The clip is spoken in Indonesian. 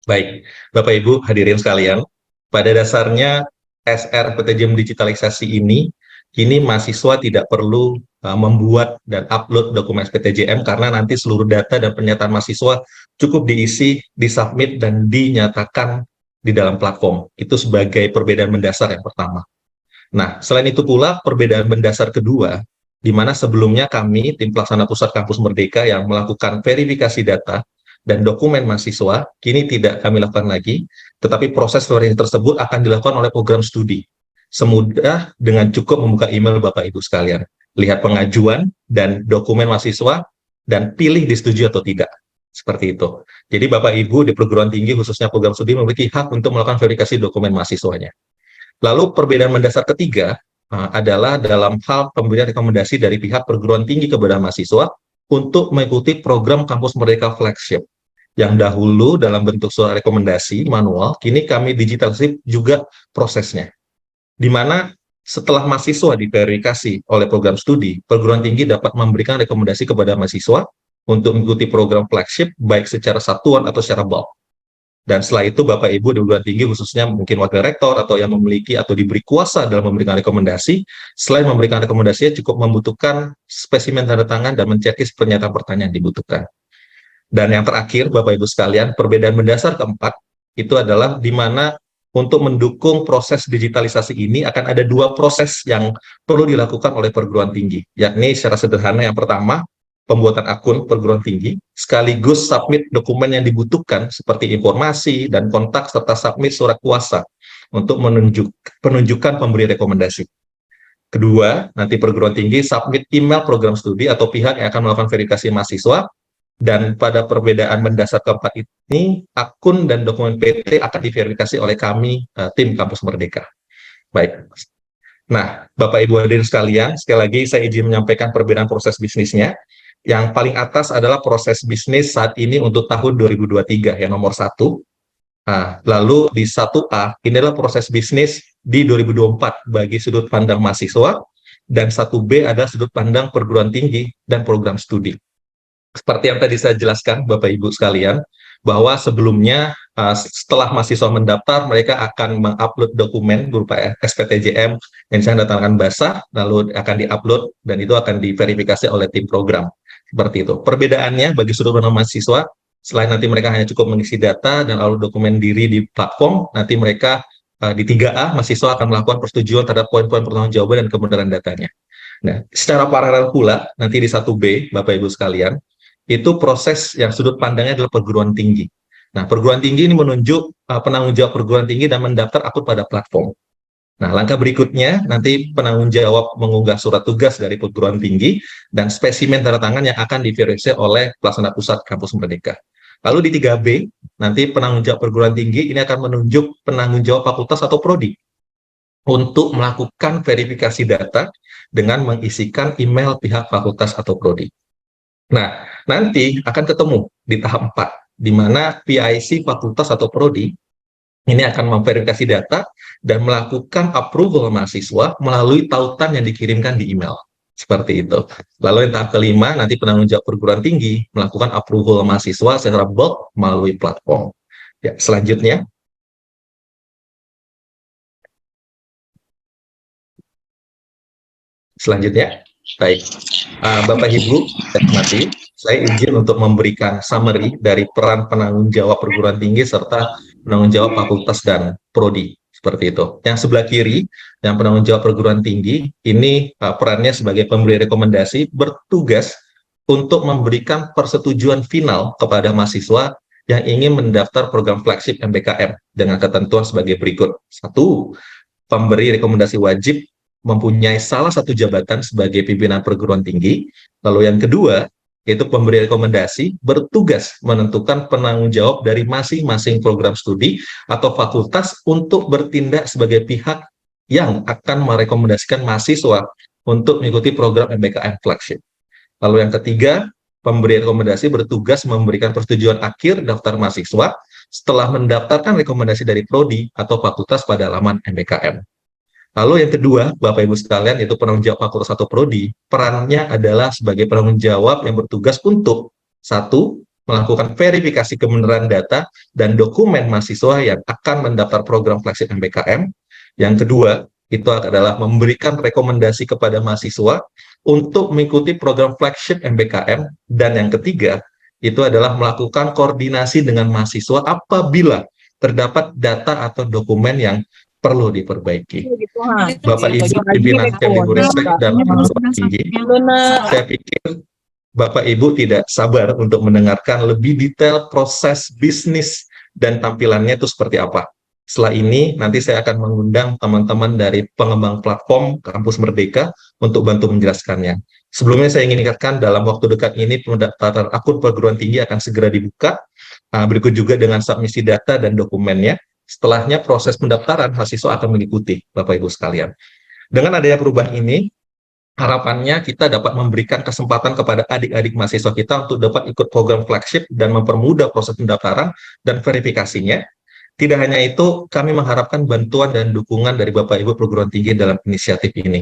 Baik, Bapak Ibu hadirin sekalian, pada dasarnya SRPTJM digitalisasi ini, kini mahasiswa tidak perlu membuat dan upload dokumen SPTJM karena nanti seluruh data dan pernyataan mahasiswa cukup diisi, disubmit, dan dinyatakan di dalam platform. Itu sebagai perbedaan mendasar yang pertama. Nah, selain itu pula perbedaan mendasar kedua, di mana sebelumnya kami, tim pelaksana pusat kampus Merdeka yang melakukan verifikasi data dan dokumen mahasiswa, kini tidak kami lakukan lagi, tetapi proses verifikasi tersebut akan dilakukan oleh program studi. Semudah dengan cukup membuka email Bapak Ibu sekalian. Lihat pengajuan dan dokumen mahasiswa, dan pilih disetujui atau tidak. Seperti itu. Jadi Bapak Ibu di perguruan tinggi, khususnya program studi, memiliki hak untuk melakukan verifikasi dokumen mahasiswanya. Lalu perbedaan mendasar ketiga adalah dalam hal pemberian rekomendasi dari pihak perguruan tinggi kepada mahasiswa untuk mengikuti program Kampus Merdeka Flagship. Yang dahulu dalam bentuk surat rekomendasi manual, kini kami digitalisasi juga prosesnya. Di mana setelah mahasiswa diverifikasi oleh program studi, perguruan tinggi dapat memberikan rekomendasi kepada mahasiswa untuk mengikuti program flagship baik secara satuan atau secara bulk. Dan setelah itu Bapak Ibu di perguruan tinggi, khususnya mungkin wakil rektor atau yang memiliki atau diberi kuasa dalam memberikan rekomendasi, selain memberikan rekomendasinya cukup membutuhkan spesimen tanda tangan dan mencekis pernyataan pertanyaan yang dibutuhkan. Dan yang terakhir Bapak Ibu sekalian, perbedaan mendasar keempat itu adalah di mana untuk mendukung proses digitalisasi ini akan ada dua proses yang perlu dilakukan oleh perguruan tinggi, yakni secara sederhana yang pertama, pembuatan akun perguruan tinggi, sekaligus submit dokumen yang dibutuhkan seperti informasi dan kontak serta submit surat kuasa untuk penunjukan pemberi rekomendasi. Kedua, nanti perguruan tinggi submit email program studi atau pihak yang akan melakukan verifikasi mahasiswa, dan pada perbedaan mendasar keempat ini, akun dan dokumen PT akan diverifikasi oleh kami, tim Kampus Merdeka. Baik. Nah, Bapak Ibu hadirin sekalian, sekali lagi saya izin menyampaikan perbedaan proses bisnisnya. Yang paling atas adalah proses bisnis saat ini untuk tahun 2023, yang nomor 1. Nah, lalu di 1A, ini adalah proses bisnis di 2024 bagi sudut pandang mahasiswa, dan 1B adalah sudut pandang perguruan tinggi dan program studi. Seperti yang tadi saya jelaskan, Bapak Ibu sekalian, bahwa sebelumnya setelah mahasiswa mendaftar, mereka akan mengupload dokumen berupa SPTJM yang saya datangkan basah, lalu akan diupload dan itu akan diverifikasi oleh tim program. Seperti itu. Perbedaannya bagi sudut pandang mahasiswa, selain nanti mereka hanya cukup mengisi data dan lalu dokumen diri di platform, nanti mereka di 3A, mahasiswa akan melakukan persetujuan terhadap poin-poin pertanggungjawaban dan kebenaran datanya. Nah, secara paralel pula, nanti di 1B, Bapak Ibu sekalian, itu proses yang sudut pandangnya adalah perguruan tinggi. Nah, perguruan tinggi ini menunjuk penanggung jawab perguruan tinggi dan mendaftar akun pada platform. Nah, langkah berikutnya, nanti penanggung jawab mengunggah surat tugas dari perguruan tinggi dan spesimen tanda tangan yang akan diverifikasi oleh pelaksana pusat Kampus Merdeka. Lalu di 3B, nanti penanggung jawab perguruan tinggi ini akan menunjuk penanggung jawab fakultas atau prodi untuk melakukan verifikasi data dengan mengisikan email pihak fakultas atau prodi. Nah, nanti akan ketemu di tahap 4, di mana PIC fakultas atau prodi ini akan memverifikasi data dan melakukan approval mahasiswa melalui tautan yang dikirimkan di email. Seperti itu. Lalu yang tahap kelima, nanti penanggung jawab perguruan tinggi melakukan approval mahasiswa secara bulk melalui platform. Ya, selanjutnya. Baik. Bapak Ibu, saya izin untuk memberikan summary dari peran penanggung jawab perguruan tinggi serta penanggung jawab fakultas dan prodi, seperti itu. Yang sebelah kiri, yang penanggung jawab perguruan tinggi, ini perannya sebagai pemberi rekomendasi, bertugas untuk memberikan persetujuan final kepada mahasiswa yang ingin mendaftar program flagship MBKM dengan ketentuan sebagai berikut. 1. Pemberi rekomendasi wajib mempunyai salah satu jabatan sebagai pimpinan perguruan tinggi. Lalu yang kedua, yaitu pemberi rekomendasi bertugas menentukan penanggung jawab dari masing-masing program studi atau fakultas untuk bertindak sebagai pihak yang akan merekomendasikan mahasiswa untuk mengikuti program MBKM flagship. Lalu yang ketiga, pemberi rekomendasi bertugas memberikan persetujuan akhir daftar mahasiswa setelah mendaftarkan rekomendasi dari prodi atau fakultas pada laman MBKM. Lalu yang kedua, Bapak Ibu sekalian, yaitu penanggung jawab fakultas atau prodi, perannya adalah sebagai penanggung jawab yang bertugas untuk 1. melakukan verifikasi kebenaran data dan dokumen mahasiswa yang akan mendaftar program flagship MBKM. Yang kedua, itu adalah memberikan rekomendasi kepada mahasiswa untuk mengikuti program flagship MBKM. Dan yang ketiga, itu adalah melakukan koordinasi dengan mahasiswa apabila terdapat data atau dokumen yang perlu diperbaiki. Bapak Ibu pimpinan Kemdikbud Ristek dan perguruan tinggi, saya pikir Bapak Ibu tidak sabar untuk mendengarkan lebih detail proses bisnis dan tampilannya itu seperti apa. Setelah ini, nanti saya akan mengundang teman-teman dari pengembang platform Kampus Merdeka untuk bantu menjelaskannya. Sebelumnya saya ingin ingatkan, dalam waktu dekat ini pendaftaran akun perguruan tinggi akan segera dibuka, berikut juga dengan submisi data dan dokumennya. Setelahnya proses pendaftaran mahasiswa akan mengikuti, Bapak Ibu sekalian. Dengan adanya perubahan ini, harapannya kita dapat memberikan kesempatan kepada adik-adik mahasiswa kita untuk dapat ikut program flagship dan mempermudah proses pendaftaran dan verifikasinya. Tidak hanya itu, kami mengharapkan bantuan dan dukungan dari Bapak Ibu perguruan tinggi dalam inisiatif ini.